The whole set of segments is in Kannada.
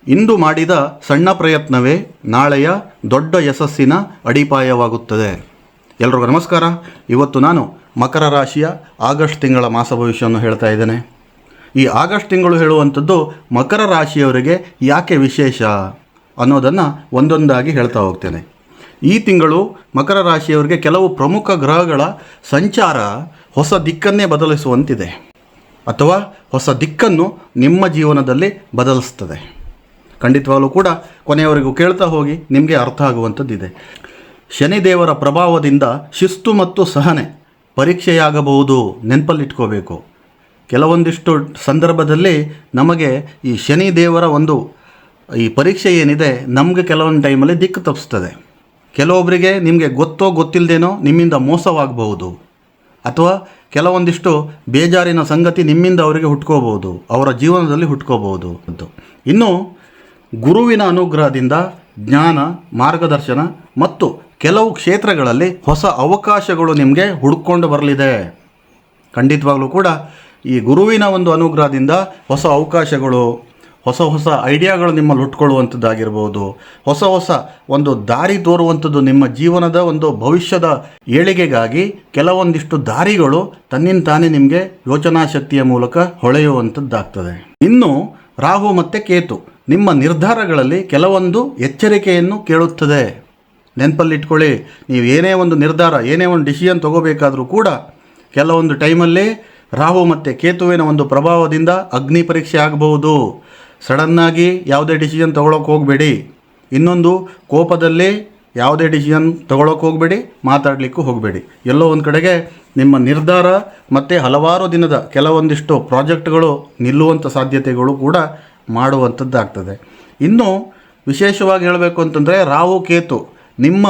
ಇಂದು ಮಾಡಿದ ಸಣ್ಣ ಪ್ರಯತ್ನವೇ ನಾಳೆಯ ದೊಡ್ಡ ಯಶಸ್ಸಿನ ಅಡಿಪಾಯವಾಗುತ್ತದೆ. ಎಲ್ರಿಗೂ ನಮಸ್ಕಾರ. ಇವತ್ತು ನಾನು ಮಕರ ರಾಶಿಯ ಆಗಸ್ಟ್ ತಿಂಗಳ ಮಾಸ ಭವಿಷ್ಯವನ್ನು ಹೇಳ್ತಾ ಇದ್ದೇನೆ. ಈ ಆಗಸ್ಟ್ ತಿಂಗಳು ಹೇಳುವಂಥದ್ದು ಮಕರ ರಾಶಿಯವರಿಗೆ ಯಾಕೆ ವಿಶೇಷ ಅನ್ನೋದನ್ನು ಒಂದೊಂದಾಗಿ ಹೇಳ್ತಾ ಹೋಗ್ತೇನೆ. ಈ ತಿಂಗಳು ಮಕರ ರಾಶಿಯವರಿಗೆ ಕೆಲವು ಪ್ರಮುಖ ಗ್ರಹಗಳ ಸಂಚಾರ ಹೊಸ ದಿಕ್ಕನ್ನೇ ಬದಲಿಸುವಂತಿದೆ, ಅಥವಾ ಹೊಸ ದಿಕ್ಕನ್ನು ನಿಮ್ಮ ಜೀವನದಲ್ಲಿ ಬದಲಿಸ್ತದೆ. ಖಂಡಿತವಾಗಲೂ ಕೂಡ ಕೊನೆಯವರೆಗೂ ಕೇಳ್ತಾ ಹೋಗಿ, ನಿಮಗೆ ಅರ್ಥ ಆಗುವಂಥದ್ದಿದೆ. ಶನಿದೇವರ ಪ್ರಭಾವದಿಂದ ಶಿಸ್ತು ಮತ್ತು ಸಹನೆ ಪರೀಕ್ಷೆಯಾಗಬಹುದು, ನೆನಪಲ್ಲಿಟ್ಕೋಬೇಕು. ಕೆಲವೊಂದಿಷ್ಟು ಸಂದರ್ಭದಲ್ಲಿ ನಮಗೆ ಈ ಶನಿದೇವರ ಈ ಪರೀಕ್ಷೆ ಏನಿದೆ, ನಮಗೆ ಕೆಲವೊಂದು ಟೈಮಲ್ಲಿ ದಿಕ್ಕು ತಪ್ಪಿಸ್ತದೆ. ಕೆಲವೊಬ್ಬರಿಗೆ ನಿಮಗೆ ಗೊತ್ತೋ ಗೊತ್ತಿಲ್ಲದೇನೋ ನಿಮ್ಮಿಂದ ಮೋಸವಾಗಬಹುದು, ಅಥವಾ ಕೆಲವೊಂದಿಷ್ಟು ಬೇಜಾರಿನ ಸಂಗತಿ ನಿಮ್ಮಿಂದ ಅವರಿಗೆ ಹುಟ್ಕೋಬಹುದು, ಅವರ ಜೀವನದಲ್ಲಿ ಹುಟ್ಕೋಬಹುದು. ಇನ್ನು ಗುರುವಿನ ಅನುಗ್ರಹದಿಂದ ಜ್ಞಾನ, ಮಾರ್ಗದರ್ಶನ ಮತ್ತು ಕೆಲವು ಕ್ಷೇತ್ರಗಳಲ್ಲಿ ಹೊಸ ಅವಕಾಶಗಳು ನಿಮಗೆ ಹುಡ್ಕೊಂಡು ಬರಲಿದೆ. ಖಂಡಿತವಾಗಲೂ ಕೂಡ ಈ ಗುರುವಿನ ಅನುಗ್ರಹದಿಂದ ಹೊಸ ಅವಕಾಶಗಳು, ಹೊಸ ಐಡಿಯಾಗಳು ನಿಮ್ಮಲ್ಲಿ ಹುಟ್ಕೊಳ್ಳುವಂಥದ್ದಾಗಿರ್ಬೋದು, ಹೊಸ ದಾರಿ ತೋರುವಂಥದ್ದು, ನಿಮ್ಮ ಜೀವನದ ಭವಿಷ್ಯದ ಏಳಿಗೆಗಾಗಿ ಕೆಲವೊಂದಿಷ್ಟು ದಾರಿಗಳು ತನ್ನಿಂದ ತಾನೇ ನಿಮಗೆ ಯೋಚನಾ ಶಕ್ತಿಯ ಮೂಲಕ ಹೊಳೆಯುವಂಥದ್ದಾಗ್ತದೆ. ಇನ್ನು ರಾಹು ಮತ್ತು ಕೇತು ನಿಮ್ಮ ನಿರ್ಧಾರಗಳಲ್ಲಿ ಕೆಲವೊಂದು ಎಚ್ಚರಿಕೆಯನ್ನು ಕೇಳುತ್ತದೆ. ನೆನಪಲ್ಲಿಟ್ಕೊಳ್ಳಿ, ನೀವು ಏನೇ ನಿರ್ಧಾರ, ಏನೇ ಡಿಸಿಷನ್ ತಗೋಬೇಕಾದರೂ ಕೂಡ ಕೆಲವೊಂದು ಟೈಮಲ್ಲಿ ರಾಹು ಮತ್ತು ಕೇತುವಿನ ಪ್ರಭಾವದಿಂದ ಅಗ್ನಿ ಪರೀಕ್ಷೆ ಆಗಬಹುದು. ಸಡನ್ನಾಗಿ ಯಾವುದೇ ಡಿಸಿಷನ್ ತೊಗೊಳಕ್ಕೆ ಹೋಗಬೇಡಿ. ಇನ್ನೊಂದು, ಕೋಪದಲ್ಲಿ ಯಾವುದೇ ಡಿಸಿಷನ್ ತೊಗೊಳಕ್ಕೆ ಹೋಗಬೇಡಿ, ಮಾತಾಡಲಿಕ್ಕೂ ಹೋಗಬೇಡಿ. ಎಲ್ಲೋ ಒಂದು ಕಡೆಗೆ ನಿಮ್ಮ ನಿರ್ಧಾರ ಮತ್ತು ಹಲವಾರು ದಿನದ ಕೆಲವೊಂದಿಷ್ಟು ಪ್ರಾಜೆಕ್ಟ್ಗಳು ನಿಲ್ಲುವಂಥ ಸಾಧ್ಯತೆಗಳು ಕೂಡ ಮಾಡುವಂಥದ್ದಾಗ್ತದೆ. ಇನ್ನು ವಿಶೇಷವಾಗಿ ಹೇಳಬೇಕು ಅಂತಂದರೆ, ರಾಹು ಕೇತು ನಿಮ್ಮ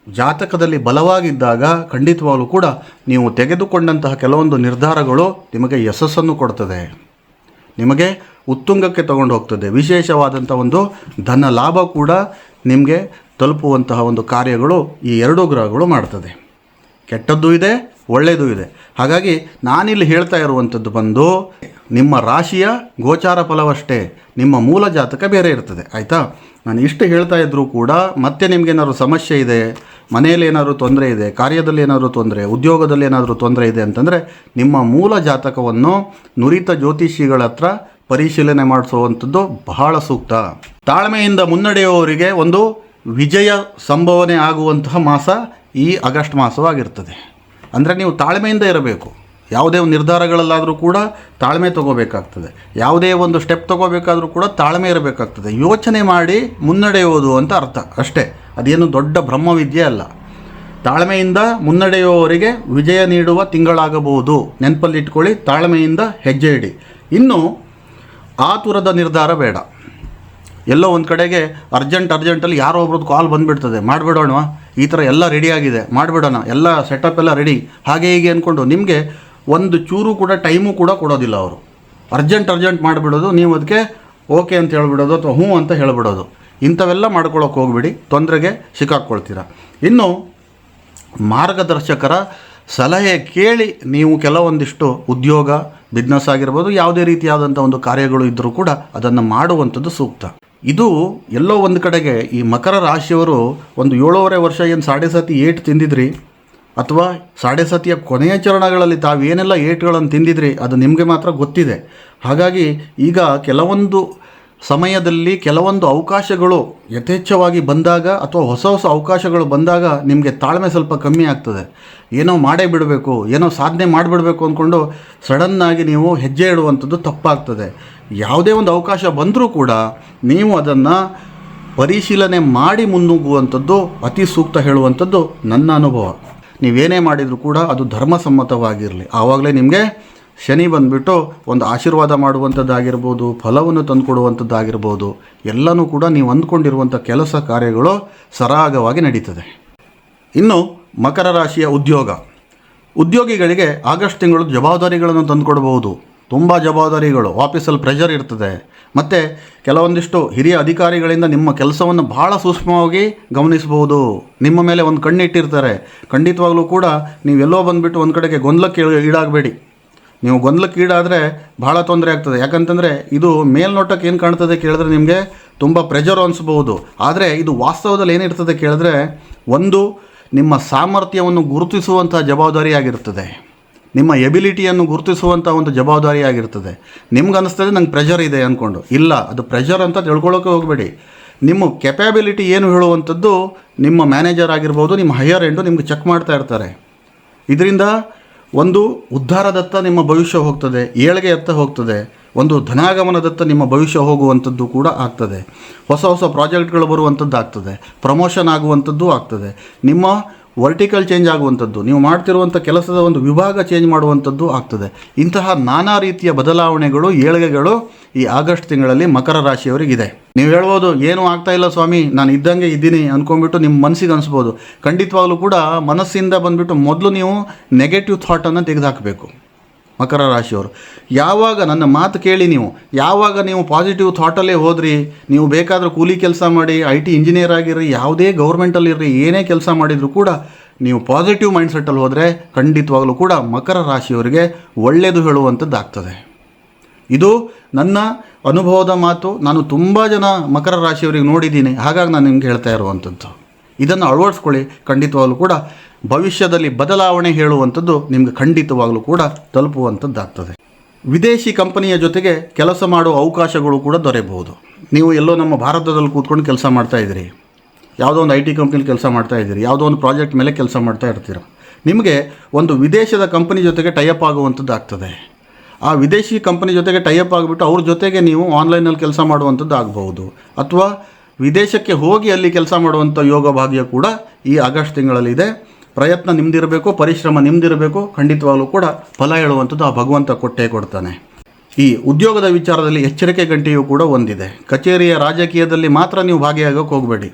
ಜಾತಕದಲ್ಲಿ ಬಲವಾಗಿದ್ದಾಗ ಖಂಡಿತವಾಗಲೂ ಕೂಡ ನೀವು ತೆಗೆದುಕೊಂಡಂತಹ ಕೆಲವೊಂದು ನಿರ್ಧಾರಗಳು ನಿಮಗೆ ಯಶಸ್ಸನ್ನು ಕೊಡ್ತದೆ, ನಿಮಗೆ ಉತ್ತುಂಗಕ್ಕೆ ತಗೊಂಡು ಹೋಗ್ತದೆ. ವಿಶೇಷವಾದಂಥ ಧನ ಲಾಭ ಕೂಡ ನಿಮಗೆ ತಲುಪುವಂತಹ ಕಾರ್ಯಗಳು ಈ ಎರಡೂ ಗ್ರಹಗಳು ಮಾಡ್ತದೆ. ಕೆಟ್ಟದ್ದೂ ಇದೆ, ಒಳ್ಳೆಯದೂ ಇದೆ. ಹಾಗಾಗಿ ನಾನಿಲ್ಲಿ ಹೇಳ್ತಾ ಇರುವಂಥದ್ದು ನಿಮ್ಮ ರಾಶಿಯ ಗೋಚಾರ ಫಲವಷ್ಟೇ, ನಿಮ್ಮ ಮೂಲ ಜಾತಕ ಬೇರೆ ಇರ್ತದೆ. ಆಯಿತಾ? ನಾನು ಇಷ್ಟು ಹೇಳ್ತಾ ಇದ್ದರೂ ಕೂಡ ಮತ್ತೆ ನಿಮಗೇನಾದ್ರು ಸಮಸ್ಯೆ ಇದೆ, ಮನೆಯಲ್ಲಿ ಏನಾದರೂ ತೊಂದರೆ ಇದೆ, ಕಾರ್ಯದಲ್ಲಿ ಏನಾದರೂ ತೊಂದರೆ, ಉದ್ಯೋಗದಲ್ಲಿ ಏನಾದರೂ ತೊಂದರೆ ಇದೆ ಅಂತಂದರೆ ನಿಮ್ಮ ಮೂಲ ಜಾತಕವನ್ನು ನುರಿತ ಜ್ಯೋತಿಷಿಗಳ ಹತ್ರ ಪರಿಶೀಲನೆ ಮಾಡಿಸುವಂಥದ್ದು ಬಹಳ ಸೂಕ್ತ. ತಾಳ್ಮೆಯಿಂದ ಮುನ್ನಡೆಯುವವರಿಗೆ ವಿಜಯ ಸಂಭವನೆ ಆಗುವಂತಹ ಮಾಸ ಈ ಆಗಸ್ಟ್ ಮಾಸವಾಗಿರ್ತದೆ. ಅಂದರೆ ನೀವು ತಾಳ್ಮೆಯಿಂದ ಇರಬೇಕು. ಯಾವುದೇ ನಿರ್ಧಾರಗಳಲ್ಲಾದರೂ ಕೂಡ ತಾಳ್ಮೆ ತಗೋಬೇಕಾಗ್ತದೆ. ಯಾವುದೇ ಸ್ಟೆಪ್ ತಗೋಬೇಕಾದರೂ ಕೂಡ ತಾಳ್ಮೆ ಇರಬೇಕಾಗ್ತದೆ. ಯೋಚನೆ ಮಾಡಿ ಮುನ್ನಡೆಯುವುದು ಅಂತ ಅರ್ಥ ಅಷ್ಟೇ, ಅದೇನು ದೊಡ್ಡ ಬ್ರಹ್ಮವಿದ್ಯೆ ಅಲ್ಲ. ತಾಳ್ಮೆಯಿಂದ ಮುನ್ನಡೆಯುವವರಿಗೆ ವಿಜಯ ನೀಡುವ ತಿಂಗಳಾಗಬಹುದು. ನೆನಪಲ್ಲಿಟ್ಕೊಳ್ಳಿ, ತಾಳ್ಮೆಯಿಂದ ಹೆಜ್ಜೆ ಇಡಿ. ಇನ್ನು ಆತುರದ ನಿರ್ಧಾರ ಬೇಡ. ಎಲ್ಲೋ ಒಂದು ಕಡೆಗೆ ಅರ್ಜೆಂಟಲ್ಲಿ ಯಾರೋ ಒಬ್ರದ್ದು ಕಾಲ್ ಬಂದುಬಿಡ್ತದೆ, ಮಾಡಿಬಿಡೋಣ, ಈ ಥರ ಎಲ್ಲ ರೆಡಿಯಾಗಿದೆ, ಮಾಡಿಬಿಡೋಣ, ಎಲ್ಲ ಸೆಟಪ್ ಎಲ್ಲ ರೆಡಿ, ಹಾಗೆ ಹೀಗೆ ಅಂದ್ಕೊಂಡು ನಿಮಗೆ ಚೂರು ಕೂಡ ಟೈಮು ಕೂಡ ಕೊಡೋದಿಲ್ಲ ಅವರು. ಅರ್ಜೆಂಟ್ ಮಾಡಿಬಿಡೋದು, ನೀವು ಅದಕ್ಕೆ ಓಕೆ ಅಂತ ಹೇಳ್ಬಿಡೋದು ಅಥವಾ ಹ್ಞೂ ಅಂತ ಹೇಳ್ಬಿಡೋದು. ಇಂಥವೆಲ್ಲ ಮಾಡ್ಕೊಳ್ಳೋಕೆ ಹೋಗ್ಬಿಡಿ, ತೊಂದರೆಗೆ ಸಿಕ್ಕಾಕ್ಕೊಳ್ತೀರ. ಇನ್ನು ಮಾರ್ಗದರ್ಶಕರ ಸಲಹೆ ಕೇಳಿ ನೀವು ಕೆಲವೊಂದಿಷ್ಟು ಉದ್ಯೋಗ, ಬಿಸ್ನೆಸ್ ಆಗಿರ್ಬೋದು, ಯಾವುದೇ ರೀತಿಯಾದಂಥ ಕಾರ್ಯಗಳು ಇದ್ದರೂ ಕೂಡ ಅದನ್ನು ಮಾಡುವಂಥದ್ದು ಸೂಕ್ತ. ಇದು ಎಲ್ಲೋ ಒಂದು ಕಡೆಗೆ ಈ ಮಕರ ರಾಶಿಯವರು 7.5 ವರ್ಷ ಏನು ಸಾಡೆ ಸತಿ ಏಟು ತಿಂದಿದ್ರಿ, ಅಥವಾ ಸಾಡೆ ಸತಿಯ ಕೊನೆಯ ಚರಣಗಳಲ್ಲಿ ತಾವೇನೆಲ್ಲ ಏಟುಗಳನ್ನು ತಿಂದಿದ್ರಿ, ಅದು ನಿಮಗೆ ಮಾತ್ರ ಗೊತ್ತಿದೆ. ಹಾಗಾಗಿ ಈಗ ಕೆಲವೊಂದು ಸಮಯದಲ್ಲಿ ಕೆಲವೊಂದು ಅವಕಾಶಗಳು ಯಥೇಚ್ಛವಾಗಿ ಬಂದಾಗ, ಅಥವಾ ಹೊಸ ಅವಕಾಶಗಳು ಬಂದಾಗ ನಿಮಗೆ ತಾಳ್ಮೆ ಸ್ವಲ್ಪ ಕಮ್ಮಿ ಆಗ್ತದೆ. ಏನೋ ಮಾಡೇ ಬಿಡಬೇಕು, ಏನೋ ಸಾಧನೆ ಮಾಡಿಬಿಡಬೇಕು ಅಂದ್ಕೊಂಡು ಸಡನ್ನಾಗಿ ನೀವು ಹೆಜ್ಜೆ ಇಡುವಂಥದ್ದು ತಪ್ಪಾಗ್ತದೆ. ಯಾವುದೇ ಅವಕಾಶ ಬಂದರೂ ಕೂಡ ನೀವು ಅದನ್ನು ಪರಿಶೀಲನೆ ಮಾಡಿ ಮುನ್ನುಗ್ಗುವಂಥದ್ದು ಅತಿ ಸೂಕ್ತ ಹೇಳುವಂಥದ್ದು ನನ್ನ ಅನುಭವ. ನೀವೇನೇ ಮಾಡಿದರೂ ಕೂಡ ಅದು ಧರ್ಮಸಮ್ಮತವಾಗಿರಲಿ. ಆವಾಗಲೇ ನಿಮಗೆ ಶನಿ ಬಂದುಬಿಟ್ಟು ಆಶೀರ್ವಾದ ಮಾಡುವಂಥದ್ದಾಗಿರ್ಬೋದು, ಫಲವನ್ನು ತಂದುಕೊಡುವಂಥದ್ದಾಗಿರ್ಬೋದು, ಎಲ್ಲನೂ ಕೂಡ ನೀವು ಅಂದ್ಕೊಂಡಿರುವಂಥ ಕೆಲಸ ಕಾರ್ಯಗಳು ಸರಾಗವಾಗಿ ನಡೀತದೆ. ಇನ್ನು ಮಕರ ರಾಶಿಯ ಉದ್ಯೋಗಿಗಳಿಗೆ ಆಗಸ್ಟ್ ತಿಂಗಳು ಜವಾಬ್ದಾರಿಗಳನ್ನು ತಂದುಕೊಡ್ಬೋದು. ತುಂಬ ಜವಾಬ್ದಾರಿಗಳು, ಆಫೀಸಲ್ಲಿ ಪ್ರೆಷರ್ ಇರ್ತದೆ. ಮತ್ತು ಕೆಲವೊಂದಿಷ್ಟು ಹಿರಿಯ ಅಧಿಕಾರಿಗಳಿಂದ ನಿಮ್ಮ ಕೆಲಸವನ್ನು ಭಾಳ ಸೂಕ್ಷ್ಮವಾಗಿ ಗಮನಿಸಬಹುದು. ನಿಮ್ಮ ಮೇಲೆ ಕಣ್ಣಿಟ್ಟಿರ್ತಾರೆ. ಖಂಡಿತವಾಗಲೂ ಕೂಡ ನೀವೆಲ್ಲೋ ಬಂದುಬಿಟ್ಟು ಒಂದು ಕಡೆಗೆ ಗೊಂದಲಕ್ಕೆ ಈಡಾಗಬೇಡಿ. ನೀವು ಗೊಂದಲಕ್ಕೆ ಈಡಾದರೆ ಭಾಳ ತೊಂದರೆ ಆಗ್ತದೆ. ಯಾಕಂತಂದರೆ ಇದು ಮೇಲ್ನೋಟಕ್ಕೆ ಏನು ಕಾಣ್ತದೆ ಕೇಳಿದ್ರೆ ನಿಮಗೆ ತುಂಬ ಪ್ರೆಷರ್ ಅನಿಸ್ಬೋದು. ಆದರೆ ಇದು ವಾಸ್ತವದಲ್ಲಿ ಏನಿರ್ತದೆ ಕೇಳಿದ್ರೆ, ಒಂದು ನಿಮ್ಮ ಸಾಮರ್ಥ್ಯವನ್ನು ಗುರುತಿಸುವಂಥ ಜವಾಬ್ದಾರಿಯಾಗಿರ್ತದೆ, ನಿಮ್ಮ ಎಬಿಲಿಟಿಯನ್ನು ಗುರುತಿಸುವಂಥ ಒಂದು ಜವಾಬ್ದಾರಿಯಾಗಿರ್ತದೆ. ನಿಮ್ಗೆ ಅನ್ನಿಸ್ತದೆ ನಂಗೆ ಪ್ರೆಷರ್ ಇದೆ ಅಂದ್ಕೊಂಡು. ಇಲ್ಲ, ಅದು ಪ್ರೆಷರ್ ಅಂತ ತಿಳ್ಕೊಳ್ಳೋಕೆ ಹೋಗಬೇಡಿ. ನಿಮ್ಮ ಕೆಪ್ಯಾಬಿಲಿಟಿ ಏನು ಹೇಳುವಂಥದ್ದು ನಿಮ್ಮ ಮ್ಯಾನೇಜರ್ ಆಗಿರ್ಬೋದು, ನಿಮ್ಮ ಹೈಯರ್ ಎಂಡು ನಿಮ್ಗೆ ಚೆಕ್ ಮಾಡ್ತಾ ಇರ್ತಾರೆ. ಇದರಿಂದ ಒಂದು ಉದ್ಧಾರದತ್ತ ನಿಮ್ಮ ಭವಿಷ್ಯ ಹೋಗ್ತದೆ, ಏಳಿಗೆಯತ್ತ ಹೋಗ್ತದೆ, ಒಂದು ಧನಾಗಮನದತ್ತ ನಿಮ್ಮ ಭವಿಷ್ಯ ಹೋಗುವಂಥದ್ದು ಕೂಡ ಆಗ್ತದೆ. ಹೊಸ ಹೊಸ ಪ್ರಾಜೆಕ್ಟ್ಗಳು ಬರುವಂಥದ್ದು ಆಗ್ತದೆ, ಪ್ರಮೋಷನ್ ಆಗುವಂಥದ್ದು ಆಗ್ತದೆ, ನಿಮ್ಮ ವರ್ಟಿಕಲ್ ಚೇಂಜ್ ಆಗುವಂಥದ್ದು, ನೀವು ಮಾಡ್ತಿರುವಂಥ ಕೆಲಸದ ಒಂದು ವಿಭಾಗ ಚೇಂಜ್ ಮಾಡುವಂಥದ್ದು ಆಗ್ತದೆ. ಇಂತಹ ನಾನಾ ರೀತಿಯ ಬದಲಾವಣೆಗಳು, ಏಳಿಗೆಗಳು ಈ ಆಗಸ್ಟ್ ತಿಂಗಳಲ್ಲಿ ಮಕರ ರಾಶಿಯವರಿಗಿದೆ. ನೀವು ಹೇಳ್ಬೋದು, ಏನೂ ಆಗ್ತಾ ಇಲ್ಲ ಸ್ವಾಮಿ, ನಾನು ಇದ್ದಂಗೆ ಇದ್ದೀನಿ ಅಂದ್ಕೊಂಡ್ಬಿಟ್ಟು ನಿಮ್ಮ ಮನಸ್ಸಿಗೆ ಅನಿಸ್ಬೋದು. ಖಂಡಿತವಾಗ್ಲೂ ಕೂಡ ಮನಸ್ಸಿಂದ ಬಂದುಬಿಟ್ಟು ಮೊದಲು ನೀವು ನೆಗೆಟಿವ್ ಥಾಟನ್ನು ತೆಗೆದುಹಾಕಬೇಕು. ಮಕರ ರಾಶಿಯವರು ಯಾವಾಗ ನನ್ನ ಮಾತು ಕೇಳಿ, ಯಾವಾಗ ನೀವು ಪಾಸಿಟಿವ್ ಥಾಟಲ್ಲೇ ಹೋದ್ರಿ, ನೀವು ಬೇಕಾದರೆ ಕೂಲಿ ಕೆಲಸ ಮಾಡಿ, IT ಇಂಜಿನಿಯರ್ ಆಗಿರ್ರಿ, ಯಾವುದೇ ಗೌರ್ಮೆಂಟಲ್ಲಿರ್ರಿ, ಏನೇ ಕೆಲಸ ಮಾಡಿದರೂ ಕೂಡ ನೀವು ಪಾಸಿಟಿವ್ ಮೈಂಡ್ಸೆಟ್ಟಲ್ಲಿ ಹೋದರೆ ಖಂಡಿತವಾಗಲೂ ಕೂಡ ಮಕರ ರಾಶಿಯವರಿಗೆ ಒಳ್ಳೆಯದು ಹೇಳುವಂಥದ್ದು ಆಗ್ತದೆ. ಇದು ನನ್ನ ಅನುಭವದ ಮಾತು. ನಾನು ತುಂಬ ಜನ ಮಕರ ರಾಶಿಯವರಿಗೆ ನೋಡಿದ್ದೀನಿ, ಹಾಗಾಗಿ ನಾನು ನಿಮ್ಗೆ ಹೇಳ್ತಾ ಇರುವಂಥದ್ದು. ಇದನ್ನು ಅಳವಡಿಸ್ಕೊಳ್ಳಿ. ಖಂಡಿತವಾಗಲೂ ಕೂಡ ಭವಿಷ್ಯದಲ್ಲಿ ಬದಲಾವಣೆ ಹೇಳುವಂಥದ್ದು ನಿಮಗೆ ಖಂಡಿತವಾಗಲೂ ಕೂಡ ತಲುಪುವಂಥದ್ದಾಗ್ತದೆ. ವಿದೇಶಿ ಕಂಪನಿಯ ಜೊತೆಗೆ ಕೆಲಸ ಮಾಡುವ ಅವಕಾಶಗಳು ಕೂಡ ದೊರೆಯಬಹುದು. ನೀವು ಎಲ್ಲೋ ನಮ್ಮ ಭಾರತದಲ್ಲಿ ಕೂತ್ಕೊಂಡು ಕೆಲಸ ಮಾಡ್ತಾಯಿದ್ದೀರಿ, ಯಾವುದೋ ಒಂದು IT ಕಂಪ್ನಿಲಿ ಕೆಲಸ ಮಾಡ್ತಾಯಿದ್ದೀರಿ, ಯಾವುದೋ ಒಂದು ಪ್ರಾಜೆಕ್ಟ್ ಮೇಲೆ ಕೆಲಸ ಮಾಡ್ತಾ ಇರ್ತೀರ. ನಿಮಗೆ ಒಂದು ವಿದೇಶದ ಕಂಪನಿ ಜೊತೆಗೆ ಟೈಅಪ್ ಆಗುವಂಥದ್ದು ಆಗ್ತದೆ. ಆ ವಿದೇಶಿ ಕಂಪನಿ ಜೊತೆಗೆ ಟೈಅಪ್ ಆಗಿಬಿಟ್ಟು ಅವ್ರ ಜೊತೆಗೆ ನೀವು ಆನ್ಲೈನಲ್ಲಿ ಕೆಲಸ ಮಾಡುವಂಥದ್ದು ಆಗಬಹುದು, ಅಥವಾ ವಿದೇಶಕ್ಕೆ ಹೋಗಿ ಅಲ್ಲಿ ಕೆಲಸ ಮಾಡುವಂಥ ಯೋಗ ಭಾಗ್ಯ ಕೂಡ ಈ ಆಗಸ್ಟ್ ತಿಂಗಳಲ್ಲಿದೆ. ಪ್ರಯತ್ನ ನಿಮ್ಮದಿರಬೇಕು, ಪರಿಶ್ರಮ ನಿಮ್ಮದಿರಬೇಕು. ಖಂಡಿತವಾಗಲೂ ಕೂಡ ಫಲ ಹೇಳುವಂಥದ್ದು ಆ ಭಗವಂತ ಕೊಟ್ಟೇ ಕೊಡ್ತಾನೆ. ಈ ಉದ್ಯೋಗದ ವಿಚಾರದಲ್ಲಿ ಎಚ್ಚರಿಕೆ ಗಂಟೆಯೂ ಕೂಡ ಒಂದಿದೆ. ಕಚೇರಿಯ ರಾಜಕೀಯದಲ್ಲಿ ಮಾತ್ರ ನೀವು ಭಾಗಿಯಾಗೋಕ್ಕೆ ಹೋಗಬೇಡಿ.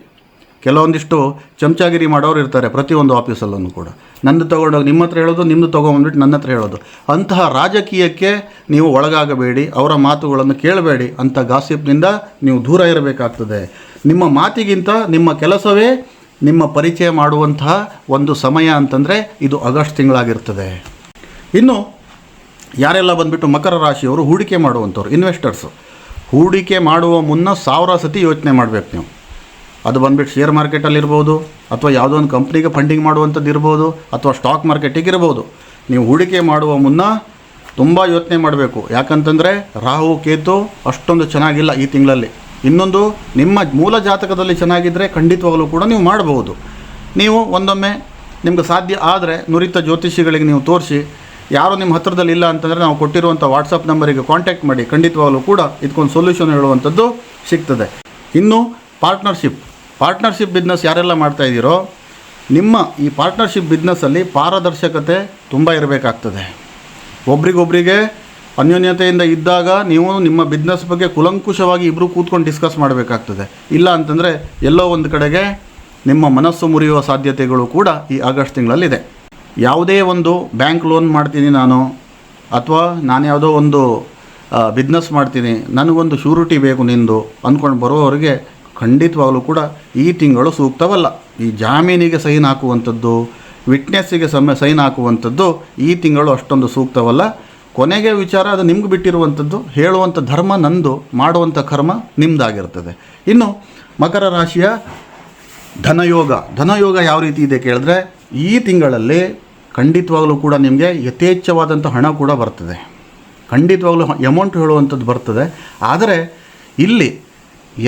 ಕೆಲವೊಂದಿಷ್ಟು ಚಮಚಾಗಿರಿ ಮಾಡೋರು ಇರ್ತಾರೆ ಪ್ರತಿಯೊಂದು ಆಫೀಸಲ್ಲೂ ಕೂಡ. ನಂದು ತೊಗೊಂಡೋಗಿ ನಿಮ್ಮ ಹತ್ರ ಹೇಳೋದು, ನಿಮ್ಮದು ತೊಗೊಂಡ್ಬಿಟ್ಟು ನನ್ನ ಹತ್ರ ಹೇಳೋದು. ಅಂತಹ ರಾಜಕೀಯಕ್ಕೆ ನೀವು ಒಳಗಾಗಬೇಡಿ, ಅವರ ಮಾತುಗಳನ್ನು ಕೇಳಬೇಡಿ. ಅಂಥ ಗಾಸಿಪ್ನಿಂದ ನೀವು ದೂರ ಇರಬೇಕಾಗ್ತದೆ. ನಿಮ್ಮ ಮಾತಿಗಿಂತ ನಿಮ್ಮ ಕೆಲಸವೇ ನಿಮ್ಮ ಪರಿಚಯ ಮಾಡುವಂತಹ ಒಂದು ಸಮಯ ಅಂತಂದರೆ ಇದು ಆಗಸ್ಟ್ ತಿಂಗಳಾಗಿರ್ತದೆ. ಇನ್ನು ಯಾರೆಲ್ಲ ಬಂದುಬಿಟ್ಟು ಮಕರ ರಾಶಿಯವರು ಹೂಡಿಕೆ ಮಾಡುವಂಥವ್ರು, ಇನ್ವೆಸ್ಟರ್ಸು, ಹೂಡಿಕೆ ಮಾಡುವ ಮುನ್ನ 1000 ಸತಿ ಯೋಚನೆ ಮಾಡಬೇಕು ನೀವು. ಅದು ಬಂದುಬಿಟ್ಟು ಶೇರ್ ಮಾರ್ಕೆಟಲ್ಲಿರ್ಬೋದು, ಅಥವಾ ಯಾವುದೋ ಒಂದು ಕಂಪ್ನಿಗೆ ಫಂಡಿಂಗ್ ಮಾಡುವಂಥದ್ದು ಇರ್ಬೋದು, ಅಥವಾ ಸ್ಟಾಕ್ ಮಾರ್ಕೆಟಿಗೆ ಇರ್ಬೋದು. ನೀವು ಹೂಡಿಕೆ ಮಾಡುವ ಮುನ್ನ ತುಂಬ ಯೋಚನೆ ಮಾಡಬೇಕು. ಯಾಕಂತಂದರೆ ರಾಹು ಕೇತು ಅಷ್ಟೊಂದು ಚೆನ್ನಾಗಿಲ್ಲ ಈ ತಿಂಗಳಲ್ಲಿ. ಇನ್ನೊಂದು, ನಿಮ್ಮ ಮೂಲ ಜಾತಕದಲ್ಲಿ ಚೆನ್ನಾಗಿದ್ದರೆ ಖಂಡಿತವಾಗಲೂ ಕೂಡ ನೀವು ಮಾಡಬಹುದು. ನೀವು ಒಂದೊಮ್ಮೆ ನಿಮ್ಗೆ ಸಾಧ್ಯ ಆದರೆ ನುರಿತ ಜ್ಯೋತಿಷಿಗಳಿಗೆ ನೀವು ತೋರಿಸಿ, ಯಾರು ನಿಮ್ಮ ಹತ್ತಿರದಲ್ಲಿ ಇಲ್ಲ ಅಂತಂದರೆ ನಾವು ಕೊಟ್ಟಿರುವಂಥ ವಾಟ್ಸಪ್ ನಂಬರಿಗೆ ಕಾಂಟ್ಯಾಕ್ಟ್ ಮಾಡಿ. ಖಂಡಿತವಾಗಲೂ ಕೂಡ ಇದಕ್ಕೊಂದು ಸೊಲ್ಯೂಷನ್ ಹೇಳುವಂಥದ್ದು ಸಿಗ್ತದೆ. ಇನ್ನು ಪಾರ್ಟ್ನರ್ಶಿಪ್ ಬಿಸ್ನೆಸ್ ಯಾರೆಲ್ಲ ಮಾಡ್ತಾಯಿದ್ದೀರೋ, ನಿಮ್ಮ ಈ ಪಾರ್ಟ್ನರ್ಶಿಪ್ ಬಿಸ್ನೆಸ್ಸಲ್ಲಿ ಪಾರದರ್ಶಕತೆ ತುಂಬ ಇರಬೇಕಾಗ್ತದೆ. ಒಬ್ರಿಗೊಬ್ರಿಗೆ ಅನ್ಯೋನ್ಯತೆಯಿಂದ ಇದ್ದಾಗ ನೀವು ನಿಮ್ಮ ಬಿಸ್ನೆಸ್ ಬಗ್ಗೆ ಕುಲಂಕುಷವಾಗಿ ಇಬ್ಬರು ಕೂತ್ಕೊಂಡು ಡಿಸ್ಕಸ್ ಮಾಡಬೇಕಾಗ್ತದೆ. ಇಲ್ಲ ಅಂತಂದರೆ ಎಲ್ಲೋ ಒಂದು ಕಡೆಗೆ ನಿಮ್ಮ ಮನಸ್ಸು ಮುರಿಯುವ ಸಾಧ್ಯತೆಗಳು ಕೂಡ ಈ ಆಗಸ್ಟ್ ತಿಂಗಳಲ್ಲಿದೆ. ಯಾವುದೇ ಒಂದು ಬ್ಯಾಂಕ್ ಲೋನ್ ಮಾಡ್ತೀನಿ ನಾನು, ಅಥವಾ ನಾನು ಯಾವುದೋ ಒಂದು ಬಿಸ್ನೆಸ್ ಮಾಡ್ತೀನಿ, ನನಗೊಂದು ಶ್ಯೂರಿಟಿ ಬೇಕು ನಿಂದು ಅಂದ್ಕೊಂಡು ಬರೋವರಿಗೆ ಖಂಡಿತವಾಗಲೂ ಕೂಡ ಈ ತಿಂಗಳು ಸೂಕ್ತವಲ್ಲ. ಈ ಜಾಮೀನಿಗೆ ಸೈನ್ ಹಾಕುವಂಥದ್ದು, ವಿಟ್ನೆಸ್ಸಿಗೆ ಸೈನ್ ಹಾಕುವಂಥದ್ದು ಈ ತಿಂಗಳು ಅಷ್ಟೊಂದು ಸೂಕ್ತವಲ್ಲ. ಕೊನೆಗೆ ವಿಚಾರ ಅದು ನಿಮ್ಗೆ ಬಿಟ್ಟಿರುವಂಥದ್ದು. ಹೇಳುವಂಥ ಧರ್ಮ ನಂದು, ಮಾಡುವಂಥ ಕರ್ಮ ನಿಮ್ಮದಾಗಿರ್ತದೆ. ಇನ್ನು ಮಕರ ರಾಶಿಯ ಧನಯೋಗ ಯಾವ ರೀತಿ ಇದೆ ಕೇಳಿದ್ರೆ, ಈ ತಿಂಗಳಲ್ಲಿ ಖಂಡಿತವಾಗಲೂ ಕೂಡ ನಿಮಗೆ ಯಥೇಚ್ಛವಾದಂಥ ಹಣ ಕೂಡ ಬರ್ತದೆ. ಖಂಡಿತವಾಗಲೂ ಅಮೌಂಟ್ ಹೇಳುವಂಥದ್ದು ಬರ್ತದೆ. ಆದರೆ ಇಲ್ಲಿ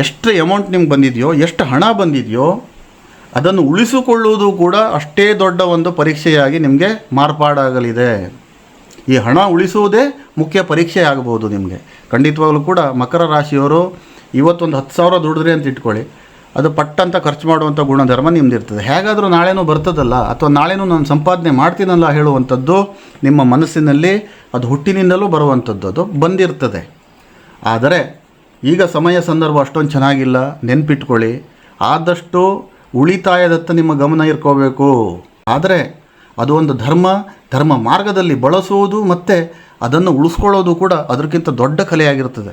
ಎಷ್ಟು ಅಮೌಂಟ್ ನಿಮ್ಗೆ ಬಂದಿದೆಯೋ, ಎಷ್ಟು ಹಣ ಬಂದಿದೆಯೋ, ಅದನ್ನು ಉಳಿಸಿಕೊಳ್ಳುವುದು ಕೂಡ ಅಷ್ಟೇ ದೊಡ್ಡ ಒಂದು ಪರೀಕ್ಷೆಯಾಗಿ ನಿಮಗೆ ಮಾರ್ಪಾಡಾಗಲಿದೆ. ಈ ಹಣ ಉಳಿಸುವುದೇ ಮುಖ್ಯ ಪರೀಕ್ಷೆ ಆಗಬಹುದು ನಿಮಗೆ. ಖಂಡಿತವಾಗಲೂ ಕೂಡ ಮಕರ ರಾಶಿಯವರು ಇವತ್ತೊಂದು 10,000 ದುಡಿದ್ರಿ ಅಂತ ಇಟ್ಕೊಳ್ಳಿ, ಅದು ಪಟ್ಟಂತ ಖರ್ಚು ಮಾಡುವಂಥ ಗುಣಧರ್ಮ ನಿಮ್ಮದಿರ್ತದೆ. ಹೇಗಾದರೂ ನಾಳೆನೂ ಬರ್ತದಲ್ಲ, ಅಥವಾ ನಾಳೆನೂ ನಾನು ಸಂಪಾದನೆ ಮಾಡ್ತೀನಲ್ಲ ಹೇಳುವಂಥದ್ದು ನಿಮ್ಮ ಮನಸ್ಸಿನಲ್ಲಿ ಅದು ಹುಟ್ಟಿನಿಂದಲೂ ಬರುವಂಥದ್ದು, ಅದು ಬಂದಿರ್ತದೆ. ಆದರೆ ಈಗ ಸಮಯ ಸಂದರ್ಭ ಅಷ್ಟೊಂದು ಚೆನ್ನಾಗಿಲ್ಲ, ನೆನ್ಪಿಟ್ಕೊಳ್ಳಿ. ಆದಷ್ಟು ಉಳಿತಾಯದತ್ತ ನಿಮ್ಮ ಗಮನ ಇರ್ಕೋಬೇಕು. ಆದರೆ ಅದು ಒಂದು ಧರ್ಮ ಮಾರ್ಗದಲ್ಲಿ ಬಳಸುವುದು ಮತ್ತು ಅದನ್ನು ಉಳಿಸ್ಕೊಳ್ಳೋದು ಕೂಡ ಅದಕ್ಕಿಂತ ದೊಡ್ಡ ಕಲೆಯಾಗಿರ್ತದೆ,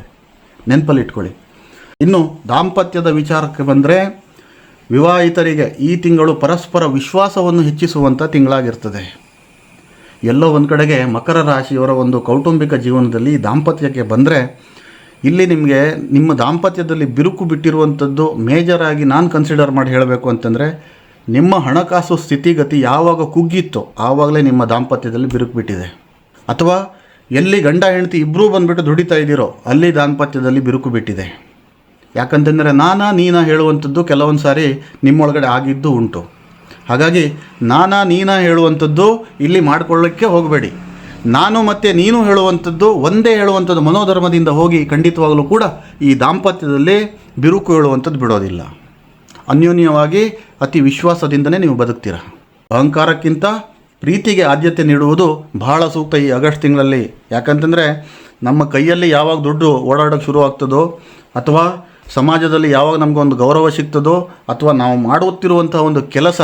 ನೆನಪಲ್ಲಿಟ್ಕೊಳ್ಳಿ. ಇನ್ನು ದಾಂಪತ್ಯದ ವಿಚಾರಕ್ಕೆ ಬಂದರೆ, ವಿವಾಹಿತರಿಗೆ ಈ ತಿಂಗಳು ಪರಸ್ಪರ ವಿಶ್ವಾಸವನ್ನು ಹೆಚ್ಚಿಸುವಂಥ ತಿಂಗಳಾಗಿರ್ತದೆ. ಎಲ್ಲೋ ಒಂದು ಕಡೆಗೆ ಮಕರ ರಾಶಿಯವರ ಒಂದು ಕೌಟುಂಬಿಕ ಜೀವನದಲ್ಲಿ ದಾಂಪತ್ಯಕ್ಕೆ ಬಂದರೆ ಇಲ್ಲಿ ನಿಮಗೆ ನಿಮ್ಮ ದಾಂಪತ್ಯದಲ್ಲಿ ಬಿರುಕು ಬಿಟ್ಟಿರುವಂಥದ್ದು ಮೇಜರಾಗಿ ನಾನು ಕನ್ಸಿಡರ್ ಮಾಡಿ ಹೇಳಬೇಕು ಅಂತಂದರೆ, ನಿಮ್ಮ ಹಣಕಾಸು ಸ್ಥಿತಿಗತಿ ಯಾವಾಗ ಕುಗ್ಗಿತ್ತೋ ಆವಾಗಲೇ ನಿಮ್ಮ ದಾಂಪತ್ಯದಲ್ಲಿ ಬಿರುಕು ಬಿಟ್ಟಿದೆ. ಅಥವಾ ಎಲ್ಲಿ ಗಂಡ ಹೆಂಡತಿ ಇಬ್ಬರೂ ಬಂದುಬಿಟ್ಟು ದುಡಿತಾ ಇದ್ದೀರೋ ಅಲ್ಲಿ ದಾಂಪತ್ಯದಲ್ಲಿ ಬಿರುಕು ಬಿಟ್ಟಿದೆ. ಯಾಕಂತಂದರೆ ನೀನಾ ಹೇಳುವಂಥದ್ದು ಕೆಲವೊಂದು ಸಾರಿ ನಿಮ್ಮೊಳಗಡೆ ಆಗಿದ್ದು ಉಂಟು. ಹಾಗಾಗಿ ನೀನಾ ಹೇಳುವಂಥದ್ದು ಇಲ್ಲಿ ಮಾಡಿಕೊಳ್ಳೋಕ್ಕೆ ಹೋಗಬೇಡಿ. ನಾನು ಮತ್ತು ನೀನು ಹೇಳುವಂಥದ್ದು ಒಂದೇ ಹೇಳುವಂಥದ್ದು ಮನೋಧರ್ಮದಿಂದ ಹೋಗಿ ಖಂಡಿತವಾಗಲೂ ಕೂಡ ಈ ದಾಂಪತ್ಯದಲ್ಲಿ ಬಿರುಕು ಹೇಳುವಂಥದ್ದು ಬಿಡೋದಿಲ್ಲ. ಅನ್ಯೋನ್ಯವಾಗಿ ಅತಿ ವಿಶ್ವಾಸದಿಂದನೇ ನೀವು ಬದುಕ್ತೀರ. ಅಹಂಕಾರಕ್ಕಿಂತ ಪ್ರೀತಿಗೆ ಆದ್ಯತೆ ನೀಡುವುದು ಬಹಳ ಸೂಕ್ತ ಈ ಆಗಸ್ಟ್ ತಿಂಗಳಲ್ಲಿ. ಯಾಕಂತಂದರೆ ನಮ್ಮ ಕೈಯಲ್ಲಿ ಯಾವಾಗ ದುಡ್ಡು ಓಡಾಡೋಕ್ಕೆ ಶುರು ಆಗ್ತದೋ, ಅಥವಾ ಸಮಾಜದಲ್ಲಿ ಯಾವಾಗ ನಮಗೊಂದು ಗೌರವ ಸಿಗ್ತದೋ, ಅಥವಾ ನಾವು ಮಾಡುತ್ತಿರುವಂಥ ಒಂದು ಕೆಲಸ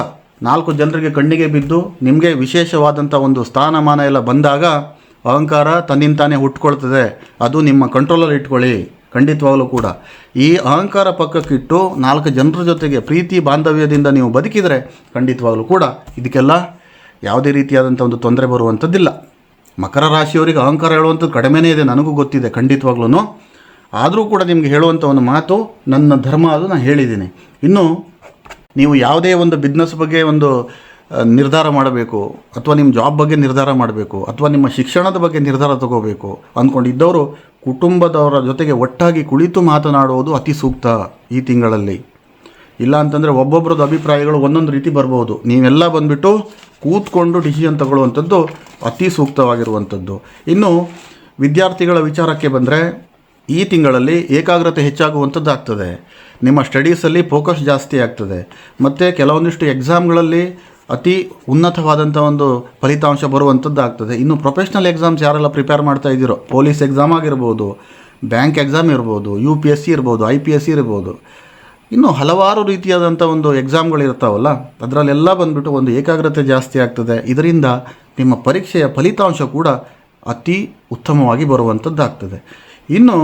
4 ಜನರಿಗೆ ಕಣ್ಣಿಗೆ ಬಿದ್ದು ನಿಮಗೆ ವಿಶೇಷವಾದಂಥ ಒಂದು ಸ್ಥಾನಮಾನ ಎಲ್ಲ ಬಂದಾಗ ಅಹಂಕಾರ ತನ್ನಿಂತಾನೇ ಹುಟ್ಕೊಳ್ತದೆ. ಅದು ನಿಮ್ಮ ಕಂಟ್ರೋಲಲ್ಲಿ ಇಟ್ಕೊಳ್ಳಿ. ಖಂಡಿತವಾಗಲೂ ಕೂಡ ಈ ಅಹಂಕಾರ ಪಕ್ಕಕ್ಕಿಟ್ಟು 4 ಜನರ ಜೊತೆಗೆ ಪ್ರೀತಿ ಬಾಂಧವ್ಯದಿಂದ ನೀವು ಬದುಕಿದರೆ ಖಂಡಿತವಾಗಲೂ ಕೂಡ ಇದಕ್ಕೆಲ್ಲ ಯಾವುದೇ ರೀತಿಯಾದಂಥ ಒಂದು ತೊಂದರೆ ಬರುವಂಥದ್ದಿಲ್ಲ. ಮಕರ ರಾಶಿಯವರಿಗೆ ಅಹಂಕಾರ ಹೇಳುವಂಥದ್ದು ಕಡಿಮೆನೇ ಇದೆ, ನನಗೂ ಗೊತ್ತಿದೆ ಖಂಡಿತವಾಗ್ಲೂ. ಆದರೂ ಕೂಡ ನಿಮಗೆ ಹೇಳುವಂಥ ಒಂದು ಮಾತು ನನ್ನ ಧರ್ಮ, ಅದು ನಾನು ಹೇಳಿದ್ದೀನಿ. ಇನ್ನು ನೀವು ಯಾವುದೇ ಒಂದು ಬಿಸ್ನೆಸ್ ಬಗ್ಗೆ ಒಂದು ನಿರ್ಧಾರ ಮಾಡಬೇಕು, ಅಥವಾ ನಿಮ್ಮ ಜಾಬ್ ಬಗ್ಗೆ ನಿರ್ಧಾರ ಮಾಡಬೇಕು, ಅಥವಾ ನಿಮ್ಮ ಶಿಕ್ಷಣದ ಬಗ್ಗೆ ನಿರ್ಧಾರ ತಗೋಬೇಕು ಅಂದ್ಕೊಂಡಿದ್ದವರು ಕುಟುಂಬದವರ ಜೊತೆಗೆ ಒಟ್ಟಾಗಿ ಕುಳಿತು ಮಾತನಾಡುವುದು ಅತಿ ಸೂಕ್ತ ಈ ತಿಂಗಳಲ್ಲಿ. ಇಲ್ಲ ಅಂತಂದರೆ ಒಬ್ಬೊಬ್ಬರದ್ದು ಅಭಿಪ್ರಾಯಗಳು ಒಂದೊಂದು ರೀತಿ ಬರ್ಬೋದು. ನೀವೆಲ್ಲ ಬಂದುಬಿಟ್ಟು ಕೂತ್ಕೊಂಡು ಡಿಸಿಷನ್ ತಗೊಳ್ಳುವಂಥದ್ದು ಅತಿ ಸೂಕ್ತವಾಗಿರುವಂಥದ್ದು. ಇನ್ನು ವಿದ್ಯಾರ್ಥಿಗಳ ವಿಚಾರಕ್ಕೆ ಬಂದರೆ ಈ ತಿಂಗಳಲ್ಲಿ ಏಕಾಗ್ರತೆ ಹೆಚ್ಚಾಗುವಂಥದ್ದು ಆಗ್ತದೆ. ನಿಮ್ಮ ಸ್ಟಡೀಸಲ್ಲಿ ಫೋಕಸ್ ಜಾಸ್ತಿ ಆಗ್ತದೆ. ಮತ್ತು ಕೆಲವೊಂದಿಷ್ಟು ಎಕ್ಸಾಮ್ಗಳಲ್ಲಿ ಅತಿ ಉನ್ನತವಾದಂಥ ಒಂದು ಫಲಿತಾಂಶ ಬರುವಂಥದ್ದು ಆಗ್ತದೆ. ಇನ್ನು ಪ್ರೊಫೆಷ್ನಲ್ ಎಕ್ಸಾಮ್ಸ್ ಯಾರೆಲ್ಲ ಪ್ರಿಪೇರ್ ಮಾಡ್ತಾ ಇದ್ದೀರೋ, ಪೊಲೀಸ್ ಎಕ್ಸಾಮ್ ಆಗಿರ್ಬೋದು, ಬ್ಯಾಂಕ್ ಎಕ್ಸಾಮ್ ಇರ್ಬೋದು, UPSC ಇರ್ಬೋದು, IPSC ಇರ್ಬೋದು, ಇನ್ನು ಹಲವಾರು ರೀತಿಯಾದಂಥ ಒಂದು ಎಕ್ಸಾಮ್ಗಳಿರ್ತಾವಲ್ಲ, ಅದರಲ್ಲೆಲ್ಲ ಬಂದುಬಿಟ್ಟು ಒಂದು ಏಕಾಗ್ರತೆ ಜಾಸ್ತಿ ಆಗ್ತದೆ. ಇದರಿಂದ ನಿಮ್ಮ ಪರೀಕ್ಷೆಯ ಫಲಿತಾಂಶ ಕೂಡ ಅತಿ ಉತ್ತಮವಾಗಿ ಬರುವಂಥದ್ದಾಗ್ತದೆ. ಇನ್ನು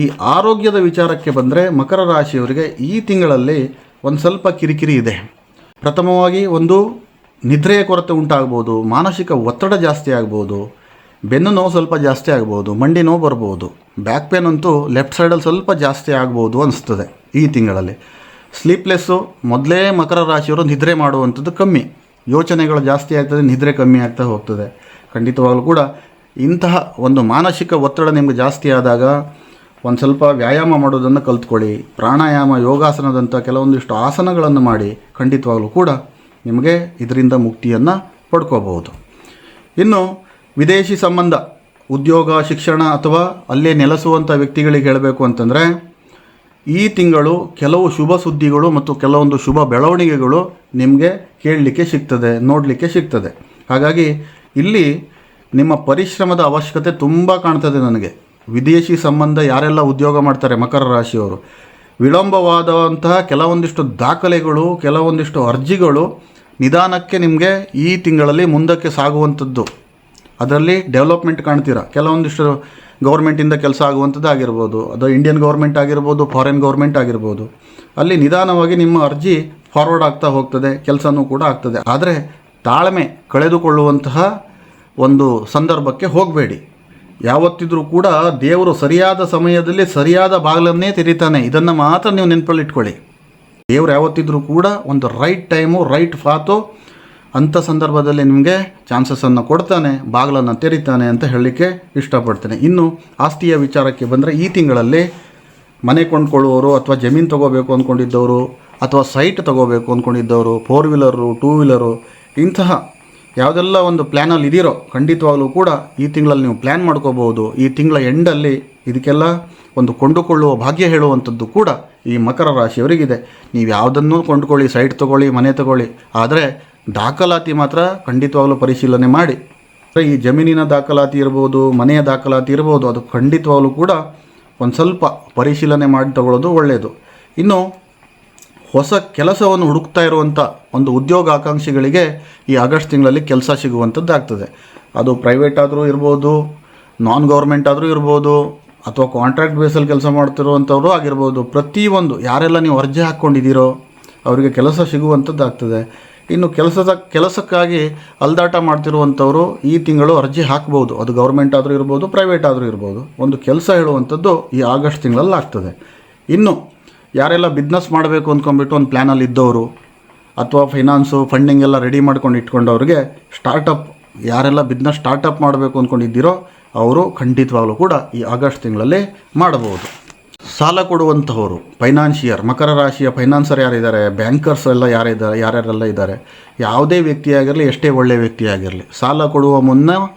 ಈ ಆರೋಗ್ಯದ ವಿಚಾರಕ್ಕೆ ಬಂದರೆ ಮಕರ ರಾಶಿಯವರಿಗೆ ಈ ತಿಂಗಳಲ್ಲಿ ಒಂದು ಸ್ವಲ್ಪ ಕಿರಿಕಿರಿ ಇದೆ. ಪ್ರಥಮವಾಗಿ ಒಂದು ನಿದ್ರೆಯ ಕೊರತೆ ಉಂಟಾಗ್ಬೋದು, ಮಾನಸಿಕ ಒತ್ತಡ ಜಾಸ್ತಿ ಆಗ್ಬೋದು, ಬೆನ್ನು ನೋವು ಸ್ವಲ್ಪ ಜಾಸ್ತಿ ಆಗ್ಬೋದು, ಮಂಡಿ ನೋವು ಬರ್ಬೋದು, ಬ್ಯಾಕ್ ಪೇನ್ ಅಂತೂ ಲೆಫ್ಟ್ ಸೈಡಲ್ಲಿ ಸ್ವಲ್ಪ ಜಾಸ್ತಿ ಆಗ್ಬೋದು ಅನಿಸ್ತದೆ ಈ ತಿಂಗಳಲ್ಲಿ. ಸ್ಲೀಪ್ಲೆಸ್ಸು, ಮೊದಲೇ ಮಕರ ರಾಶಿಯವರು ನಿದ್ರೆ ಮಾಡುವಂಥದ್ದು ಕಮ್ಮಿ, ಯೋಚನೆಗಳು ಜಾಸ್ತಿ ಆಗ್ತದೆ, ನಿದ್ರೆ ಕಮ್ಮಿ ಆಗ್ತಾ ಹೋಗ್ತದೆ. ಖಂಡಿತವಾಗಲೂ ಕೂಡ ಇಂತಹ ಒಂದು ಮಾನಸಿಕ ಒತ್ತಡ ನಿಮಗೆ ಜಾಸ್ತಿ ಆದಾಗ ಒಂದು ಸ್ವಲ್ಪ ವ್ಯಾಯಾಮ ಮಾಡೋದನ್ನು ಕಲ್ತ್ಕೊಳ್ಳಿ. ಪ್ರಾಣಾಯಾಮ, ಯೋಗಾಸನದಂಥ ಕೆಲವೊಂದಿಷ್ಟು ಆಸನಗಳನ್ನು ಮಾಡಿ ಖಂಡಿತವಾಗಲೂ ಕೂಡ ನಿಮಗೆ ಇದರಿಂದ ಮುಕ್ತಿಯನ್ನು ಪಡ್ಕೋಬಹುದು. ಇನ್ನು ವಿದೇಶಿ ಸಂಬಂಧ, ಉದ್ಯೋಗ, ಶಿಕ್ಷಣ ಅಥವಾ ಅಲ್ಲೇ ನೆಲೆಸುವಂಥ ವ್ಯಕ್ತಿಗಳಿಗೆ ಹೇಳಬೇಕು ಅಂತಂದರೆ ಈ ತಿಂಗಳು ಕೆಲವು ಶುಭ ಸುದ್ದಿಗಳು ಮತ್ತು ಕೆಲವೊಂದು ಶುಭ ಬೆಳವಣಿಗೆಗಳು ನಿಮಗೆ ಕೇಳಲಿಕ್ಕೆ ಸಿಗ್ತದೆ, ನೋಡಲಿಕ್ಕೆ ಸಿಗ್ತದೆ. ಹಾಗಾಗಿ ಇಲ್ಲಿ ನಿಮ್ಮ ಪರಿಶ್ರಮದ ಅವಶ್ಯಕತೆ ತುಂಬ ಕಾಣ್ತದೆ ನನಗೆ. ವಿದೇಶಿ ಸಂಬಂಧ ಯಾರೆಲ್ಲ ಉದ್ಯೋಗ ಮಾಡ್ತಾರೆ ಮಕರ ರಾಶಿಯವರು, ವಿಳಂಬವಾದಂತಹ ಕೆಲವೊಂದಿಷ್ಟು ದಾಖಲೆಗಳು, ಕೆಲವೊಂದಿಷ್ಟು ಅರ್ಜಿಗಳು ನಿಧಾನಕ್ಕೆ ನಿಮಗೆ ಈ ತಿಂಗಳಲ್ಲಿ ಮುಂದಕ್ಕೆ ಸಾಗುವಂಥದ್ದು, ಅದರಲ್ಲಿ ಡೆವಲಪ್ಮೆಂಟ್ ಕಾಣ್ತೀರಾ. ಕೆಲವೊಂದಿಷ್ಟು ಗೌರ್ಮೆಂಟಿಂದ ಕೆಲಸ ಆಗುವಂಥದ್ದು ಆಗಿರ್ಬೋದು, ಅದು ಇಂಡಿಯನ್ ಗೌರ್ಮೆಂಟ್ ಆಗಿರ್ಬೋದು, ಫಾರಿನ್ ಗೌರ್ಮೆಂಟ್ ಆಗಿರ್ಬೋದು, ಅಲ್ಲಿ ನಿಧಾನವಾಗಿ ನಿಮ್ಮ ಅರ್ಜಿ ಫಾರ್ವರ್ಡ್ ಆಗ್ತಾ ಹೋಗ್ತದೆ, ಕೆಲಸನೂ ಕೂಡ ಆಗ್ತದೆ. ಆದರೆ ತಾಳ್ಮೆ ಕಳೆದುಕೊಳ್ಳುವಂತಹ ಒಂದು ಸಂದರ್ಭಕ್ಕೆ ಹೋಗಬೇಡಿ. ಯಾವತ್ತಿದ್ರೂ ಕೂಡ ದೇವರು ಸರಿಯಾದ ಸಮಯದಲ್ಲಿ ಸರಿಯಾದ ಬಾಗಿಲನ್ನೇ ತೆರೀತಾನೆ, ಇದನ್ನು ಮಾತ್ರ ನೀವು ನೆನಪಲ್ಲಿಟ್ಕೊಳ್ಳಿ. ದೇವರು ಯಾವತ್ತಿದ್ರೂ ಕೂಡ ಒಂದು ರೈಟ್ ಟೈಮು, ರೈಟ್ ಫಾತು ಅಂಥ ಸಂದರ್ಭದಲ್ಲಿ ನಿಮಗೆ ಚಾನ್ಸಸನ್ನು ಕೊಡ್ತಾನೆ, ಬಾಗಿಲನ್ನು ತೆರೀತಾನೆ ಅಂತ ಹೇಳಲಿಕ್ಕೆ ಇಷ್ಟಪಡ್ತೇನೆ. ಇನ್ನು ಆಸ್ತಿಯ ವಿಚಾರಕ್ಕೆ ಬಂದರೆ ಈ ತಿಂಗಳಲ್ಲಿ ಮನೆ ಕೊಂಡ್ಕೊಳ್ಳುವವರು, ಅಥವಾ ಜಮೀನು ತೊಗೋಬೇಕು ಅಂದ್ಕೊಂಡಿದ್ದವರು, ಅಥವಾ ಸೈಟ್ ತೊಗೋಬೇಕು ಅಂದ್ಕೊಂಡಿದ್ದವರು, 4 ವೀಲರು, 2 ವೀಲರು, ಇಂತಹ ಯಾವುದೆಲ್ಲ ಒಂದು ಪ್ಲ್ಯಾನಲ್ಲಿ ಇದೀರೋ ಖಂಡಿತವಾಗಲೂ ಕೂಡ ಈ ತಿಂಗಳಲ್ಲಿ ನೀವು ಪ್ಲ್ಯಾನ್ ಮಾಡ್ಕೋಬೋದು. ಈ ತಿಂಗಳ ಎಂಡಲ್ಲಿ ಇದಕ್ಕೆಲ್ಲ ಒಂದು ಕೊಂಡುಕೊಳ್ಳುವ ಭಾಗ್ಯ ಹೇಳುವಂಥದ್ದು ಕೂಡ ಈ ಮಕರ ರಾಶಿಯವರಿಗಿದೆ. ನೀವು ಯಾವುದನ್ನು ಕೊಂಡುಕೊಳ್ಳಿ, ಸೈಟ್ ತೊಗೊಳ್ಳಿ, ಮನೆ ತೊಗೊಳ್ಳಿ, ಆದರೆ ದಾಖಲಾತಿ ಮಾತ್ರ ಖಂಡಿತವಾಗಲೂ ಪರಿಶೀಲನೆ ಮಾಡಿ. ಈ ಜಮೀನಿನ ದಾಖಲಾತಿ ಇರ್ಬೋದು, ಮನೆಯ ದಾಖಲಾತಿ ಇರ್ಬೋದು, ಅದು ಖಂಡಿತವಾಗಲೂ ಕೂಡ ಒಂದು ಸ್ವಲ್ಪ ಪರಿಶೀಲನೆ ಮಾಡಿ ತಗೊಳ್ಳೋದು ಒಳ್ಳೆಯದು. ಇನ್ನು ಹೊಸ ಕೆಲಸವನ್ನು ಹುಡುಕ್ತಾ ಇರುವಂಥ ಒಂದು ಉದ್ಯೋಗಾಕಾಂಕ್ಷಿಗಳಿಗೆ ಈ ಆಗಸ್ಟ್ ತಿಂಗಳಲ್ಲಿ ಕೆಲಸ ಸಿಗುವಂಥದ್ದಾಗ್ತದೆ. ಅದು ಪ್ರೈವೇಟ್ ಆದರೂ ಇರ್ಬೋದು, ನಾನ್ ಗೌರ್ಮೆಂಟ್ ಆದರೂ ಇರ್ಬೋದು, ಅಥವಾ ಕಾಂಟ್ರಾಕ್ಟ್ ಬೇಸಲ್ಲಿ ಕೆಲಸ ಮಾಡ್ತಿರುವಂಥವ್ರು ಆಗಿರ್ಬೋದು. ಪ್ರತಿಯೊಂದು ಯಾರೆಲ್ಲ ನೀವು ಅರ್ಜಿ ಹಾಕ್ಕೊಂಡಿದ್ದೀರೋ ಅವರಿಗೆ ಕೆಲಸ ಸಿಗುವಂಥದ್ದಾಗ್ತದೆ. ಇನ್ನು ಕೆಲಸಕ್ಕಾಗಿ ಅಲ್ದಾಟ ಮಾಡ್ತಿರುವಂಥವರು ಈ ತಿಂಗಳು ಅರ್ಜಿ ಹಾಕ್ಬೋದು. ಅದು ಗೌರ್ಮೆಂಟ್ ಆದರೂ ಇರ್ಬೋದು, ಪ್ರೈವೇಟ್ ಆದರೂ ಇರ್ಬೋದು. ಒಂದು ಕೆಲಸ ಹೇಳುವಂಥದ್ದು ಈ ಆಗಸ್ಟ್ ತಿಂಗಳಲ್ಲಿ ಆಗ್ತದೆ. ಇನ್ನು ಯಾರೆಲ್ಲ ಬಿಸ್ನೆಸ್ ಮಾಡಬೇಕು ಅಂದ್ಕೊಂಡ್ಬಿಟ್ಟು ಒಂದು ಪ್ಲ್ಯಾನಲ್ಲಿ ಇದ್ದವರು ಅಥವಾ ಫೈನಾನ್ಸು ಫಂಡಿಂಗ್ ಎಲ್ಲ ರೆಡಿ ಮಾಡ್ಕೊಂಡು ಇಟ್ಕೊಂಡವ್ರಿಗೆ ಸ್ಟಾರ್ಟಪ್, ಯಾರೆಲ್ಲ ಬಿಸ್ನೆಸ್ ಸ್ಟಾರ್ಟಪ್ ಮಾಡಬೇಕು ಅಂದ್ಕೊಂಡಿದ್ದೀರೋ ಅವರು ಖಂಡಿತವಾಗಲೂ ಕೂಡ ಈ ಆಗಸ್ಟ್ ತಿಂಗಳಲ್ಲಿ ಮಾಡಬಹುದು. ಸಾಲ ಕೊಡುವಂಥವರು ಫೈನಾನ್ಷಿಯರ್, ಮಕರ ರಾಶಿಯ ಫೈನಾನ್ಸರ್ ಯಾರಿದ್ದಾರೆ, ಬ್ಯಾಂಕರ್ಸ್ ಎಲ್ಲ ಯಾರ್ಯಾರೆಲ್ಲ ಇದ್ದಾರೆ, ಯಾವುದೇ ವ್ಯಕ್ತಿಯಾಗಿರಲಿ, ಎಷ್ಟೇ ಒಳ್ಳೆಯ ವ್ಯಕ್ತಿಯಾಗಿರಲಿ, ಸಾಲ ಕೊಡುವ ಮುನ್ನ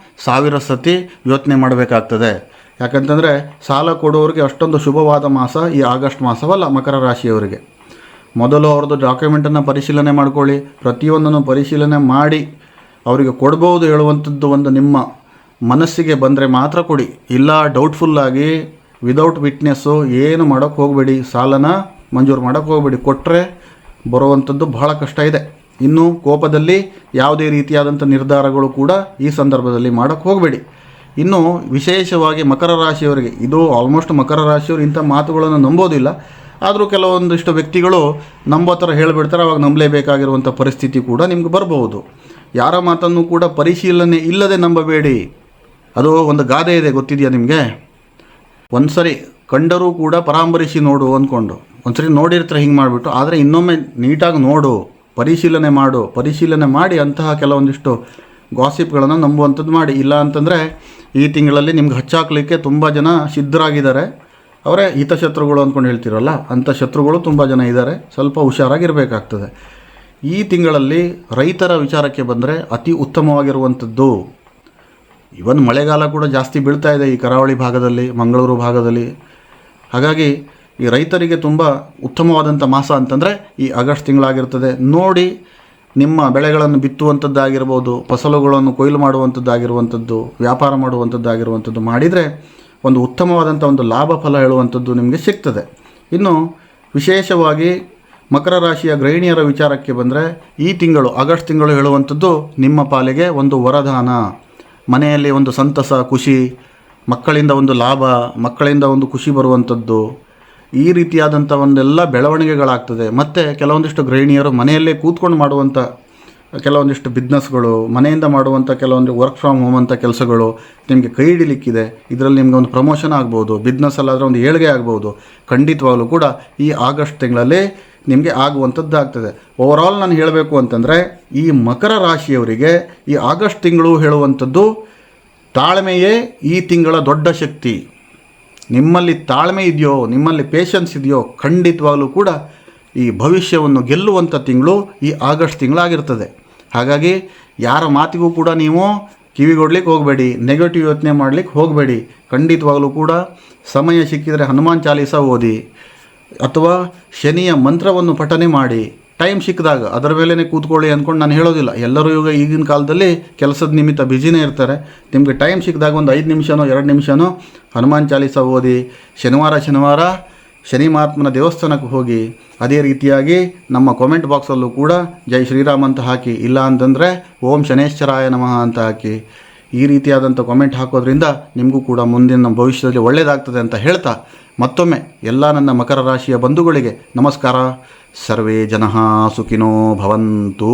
1000 ಸತಿ ಯೋಚನೆ ಮಾಡಬೇಕಾಗ್ತದೆ. ಯಾಕಂತಂದರೆ ಸಾಲ ಕೊಡುವವರಿಗೆ ಅಷ್ಟೊಂದು ಶುಭವಾದ ಮಾಸ ಈ ಆಗಸ್ಟ್ ಮಾಸವಲ್ಲ ಮಕರ ರಾಶಿಯವರಿಗೆ. ಮೊದಲು ಅವ್ರದ್ದು ಡಾಕ್ಯುಮೆಂಟನ್ನು ಪರಿಶೀಲನೆ ಮಾಡ್ಕೊಳ್ಳಿ. ಪ್ರತಿಯೊಂದನ್ನು ಪರಿಶೀಲನೆ ಮಾಡಿ ಅವರಿಗೆ ಕೊಡ್ಬೋದು ಹೇಳುವಂಥದ್ದು ಒಂದು ನಿಮ್ಮ ಮನಸ್ಸಿಗೆ ಬಂದರೆ ಮಾತ್ರ ಕೊಡಿ. ಇಲ್ಲ ಡೌಟ್ಫುಲ್ಲಾಗಿ ವಿದೌಟ್ ವಿಟ್ನೆಸ್ಸು ಏನು ಮಾಡೋಕ್ಕೆ ಹೋಗಬೇಡಿ. ಸಾಲನ ಮಂಜೂರು ಮಾಡೋಕ್ಕೆ ಹೋಗಬೇಡಿ. ಕೊಟ್ಟರೆ ಬರುವಂಥದ್ದು ಬಹಳ ಕಷ್ಟ ಇದೆ. ಇನ್ನು ಕೋಪದಲ್ಲಿ ಯಾವುದೇ ರೀತಿಯಾದಂಥ ನಿರ್ಧಾರಗಳು ಕೂಡ ಈ ಸಂದರ್ಭದಲ್ಲಿ ಮಾಡೋಕ್ಕೆ ಹೋಗಬೇಡಿ. ಇನ್ನು ವಿಶೇಷವಾಗಿ ಮಕರ ರಾಶಿಯವರಿಗೆ, ಇದು ಆಲ್ಮೋಸ್ಟ್ ಮಕರ ರಾಶಿಯವರು ಇಂಥ ಮಾತುಗಳನ್ನು ನಂಬೋದಿಲ್ಲ. ಆದರೂ ಕೆಲವೊಂದಿಷ್ಟು ವ್ಯಕ್ತಿಗಳು ನಂಬೋ ಥರ ಹೇಳಿಬಿಡ್ತಾರೆ. ಅವಾಗ ನಂಬಲೇಬೇಕಾಗಿರುವಂಥ ಪರಿಸ್ಥಿತಿ ಕೂಡ ನಿಮ್ಗೆ ಬರಬಹುದು. ಯಾರ ಮಾತನ್ನು ಕೂಡ ಪರಿಶೀಲನೆ ಇಲ್ಲದೆ ನಂಬಬೇಡಿ. ಅದು ಒಂದು ಗಾದೆ ಇದೆ, ಗೊತ್ತಿದೆಯಾ ನಿಮಗೆ? ಒಂದು ಸರಿ ಕಂಡರೂ ಕೂಡ ಪರಾಮರಿಸಿ ನೋಡು ಅಂದ್ಕೊಂಡು, ಒಂದು ಸರಿ ನೋಡಿರ್ತಾರೆ ಹಿಂಗೆ ಮಾಡಿಬಿಟ್ಟು, ಆದರೆ ಇನ್ನೊಮ್ಮೆ ನೀಟಾಗಿ ನೋಡು, ಪರಿಶೀಲನೆ ಮಾಡು. ಪರಿಶೀಲನೆ ಮಾಡಿ ಅಂತಹ ಕೆಲವೊಂದಿಷ್ಟು ಗಾಸಿಪ್ಗಳನ್ನು ನಂಬುವಂಥದ್ದು ಮಾಡಿ. ಇಲ್ಲ ಅಂತಂದರೆ ಈ ತಿಂಗಳಲ್ಲಿ ನಿಮ್ಗೆ ಹಚ್ಚಾಕಲಿಕ್ಕೆ ತುಂಬ ಜನ ಸಿದ್ಧರಾಗಿದ್ದಾರೆ. ಅವರೇ ಹಿತಶತ್ರುಗಳು ಅಂದ್ಕೊಂಡು ಹೇಳ್ತಿರಲ್ಲ, ಅಂಥ ಶತ್ರುಗಳು ತುಂಬ ಜನ ಇದ್ದಾರೆ. ಸ್ವಲ್ಪ ಹುಷಾರಾಗಿರಬೇಕಾಗ್ತದೆ. ಈ ತಿಂಗಳಲ್ಲಿ ರೈತರ ವಿಚಾರಕ್ಕೆ ಬಂದರೆ ಅತಿ ಉತ್ತಮವಾಗಿರುವಂಥದ್ದು. ಇವನ್ ಮಳೆಗಾಲ ಕೂಡ ಜಾಸ್ತಿ ಬೀಳ್ತಾ ಇದೆ ಈ ಕರಾವಳಿ ಭಾಗದಲ್ಲಿ, ಮಂಗಳೂರು ಭಾಗದಲ್ಲಿ. ಹಾಗಾಗಿ ಈ ರೈತರಿಗೆ ತುಂಬ ಉತ್ತಮವಾದಂಥ ಮಾಸ ಅಂತಂದರೆ ಈ ಆಗಸ್ಟ್ ತಿಂಗಳಾಗಿರ್ತದೆ. ನೋಡಿ, ನಿಮ್ಮ ಬೆಳೆಗಳನ್ನು ಬಿತ್ತುವಂಥದ್ದಾಗಿರ್ಬೋದು, ಫಸಲುಗಳನ್ನು ಕೊಯ್ಲು ಮಾಡುವಂಥದ್ದಾಗಿರುವಂಥದ್ದು, ವ್ಯಾಪಾರ ಮಾಡುವಂಥದ್ದಾಗಿರುವಂಥದ್ದು ಮಾಡಿದರೆ ಒಂದು ಉತ್ತಮವಾದಂಥ ಒಂದು ಲಾಭ ಫಲ ಹೇಳುವಂಥದ್ದು ನಿಮಗೆ ಸಿಗ್ತದೆ. ಇನ್ನು ವಿಶೇಷವಾಗಿ ಮಕರ ರಾಶಿಯ ಗೃಹಿಣಿಯರ ವಿಚಾರಕ್ಕೆ ಬಂದರೆ ಈ ತಿಂಗಳು ಆಗಸ್ಟ್ ತಿಂಗಳು ಹೇಳುವಂಥದ್ದು ನಿಮ್ಮ ಪಾಲಿಗೆ ಒಂದು ವರದಾನ. ಮನೆಯಲ್ಲಿ ಒಂದು ಸಂತಸ, ಖುಷಿ, ಮಕ್ಕಳಿಂದ ಒಂದು ಲಾಭ, ಮಕ್ಕಳಿಂದ ಒಂದು ಖುಷಿ ಬರುವಂಥದ್ದು, ಈ ರೀತಿಯಾದಂಥ ಒಂದೆಲ್ಲ ಬೆಳವಣಿಗೆಗಳಾಗ್ತದೆ. ಮತ್ತು ಕೆಲವೊಂದಿಷ್ಟು ಗೃಹಿಣಿಯರು ಮನೆಯಲ್ಲೇ ಕೂತ್ಕೊಂಡು ಮಾಡುವಂಥ ಕೆಲವೊಂದಿಷ್ಟು ಬಿಸ್ನೆಸ್ಗಳು, ಮನೆಯಿಂದ ಮಾಡುವಂಥ ಕೆಲವೊಂದು ವರ್ಕ್ ಫ್ರಮ್ ಹೋಮ್ ಅಂತ ಕೆಲಸಗಳು ನಿಮಗೆ ಕೈ ಹಿಡಿಲಿಕ್ಕಿದೆ. ಇದರಲ್ಲಿ ನಿಮಗೆ ಒಂದು ಪ್ರಮೋಷನ್ ಆಗ್ಬೋದು, ಬಿಸ್ನೆಸ್ಸಲ್ಲಾದರೆ ಒಂದು ಏಳಿಗೆ ಆಗ್ಬೋದು. ಖಂಡಿತವಾಗಲೂ ಕೂಡ ಈ ಆಗಸ್ಟ್ ತಿಂಗಳಲ್ಲಿ ನಿಮಗೆ ಆಗುವಂಥದ್ದಾಗ್ತದೆ. ಓವರಾಲ್ ನಾನು ಹೇಳಬೇಕು ಅಂತಂದರೆ ಈ ಮಕರ ರಾಶಿಯವರಿಗೆ ಈ ಆಗಸ್ಟ್ ತಿಂಗಳು ಹೇಳುವಂಥದ್ದು ತಾಳ್ಮೆಯೇ ಈ ತಿಂಗಳ ದೊಡ್ಡ ಶಕ್ತಿ. ನಿಮ್ಮಲ್ಲಿ ತಾಳ್ಮೆ ಇದೆಯೋ, ನಿಮ್ಮಲ್ಲಿ ಪೇಷನ್ಸ್ ಇದೆಯೋ, ಖಂಡಿತವಾಗಲೂ ಕೂಡ ಈ ಭವಿಷ್ಯವನ್ನು ಗೆಲ್ಲುವಂಥ ತಿಂಗಳು ಈ ಆಗಸ್ಟ್ ತಿಂಗಳಾಗಿರ್ತದೆ. ಹಾಗಾಗಿ ಯಾರ ಮಾತಿಗೂ ಕೂಡ ನೀವು ಕಿವಿಗೊಡ್ಲಿಕ್ಕೆ ಹೋಗಬೇಡಿ, ನೆಗೆಟಿವ್ ಯೋಚನೆ ಮಾಡಲಿಕ್ಕೆ ಹೋಗಬೇಡಿ. ಖಂಡಿತವಾಗಲೂ ಕೂಡ ಸಮಯ ಸಿಕ್ಕಿದರೆ ಹನುಮಾನ್ ಚಾಲೀಸ ಓದಿ ಅಥವಾ ಶನಿಯ ಮಂತ್ರವನ್ನು ಪಠನೆ ಮಾಡಿ. ಟೈಮ್ ಸಿಕ್ಕಿದಾಗ ಅದರ ಮೇಲೇ ಕೂತ್ಕೊಳ್ಳಿ ಅಂದ್ಕೊಂಡು ನಾನು ಹೇಳೋದಿಲ್ಲ. ಎಲ್ಲರೂ ಈಗಿನ ಕಾಲದಲ್ಲಿ ಕೆಲಸದ ನಿಮಿತ್ತ ಬ್ಯುಸಿನೇ ಇರ್ತಾರೆ. ನಿಮಗೆ ಟೈಮ್ ಸಿಕ್ಕಿದಾಗ ಒಂದು 5 ನಿಮಿಷನೋ 2 ನಿಮಿಷನೋ ಹನುಮಾನ್ ಚಾಲೀಸ ಓದಿ. ಶನಿವಾರ ಶನಿ ಮಹಾತ್ಮನ ದೇವಸ್ಥಾನಕ್ಕೆ ಹೋಗಿ. ಅದೇ ರೀತಿಯಾಗಿ ನಮ್ಮ ಕಾಮೆಂಟ್ ಬಾಕ್ಸಲ್ಲೂ ಕೂಡ ಜೈ ಶ್ರೀರಾಮ್ ಅಂತ ಹಾಕಿ, ಇಲ್ಲ ಅಂತಂದರೆ ಓಂ ಶನೇಶ್ವರಾಯ ನಮಃ ಅಂತ ಹಾಕಿ. ಈ ರೀತಿಯಾದಂಥ ಕಾಮೆಂಟ್ ಹಾಕೋದ್ರಿಂದ ನಿಮಗೂ ಕೂಡ ಮುಂದಿನ ಭವಿಷ್ಯದಲ್ಲಿ ಒಳ್ಳೆಯದಾಗ್ತದೆ ಅಂತ ಹೇಳ್ತಾ ಮತ್ತೊಮ್ಮೆ ಎಲ್ಲ ನನ್ನ ಮಕರ ರಾಶಿಯ ಬಂಧುಗಳಿಗೆ ನಮಸ್ಕಾರ. ಸರ್ವೇ ಜನಃ ಸುಖಿನೋ ಭವಂತು.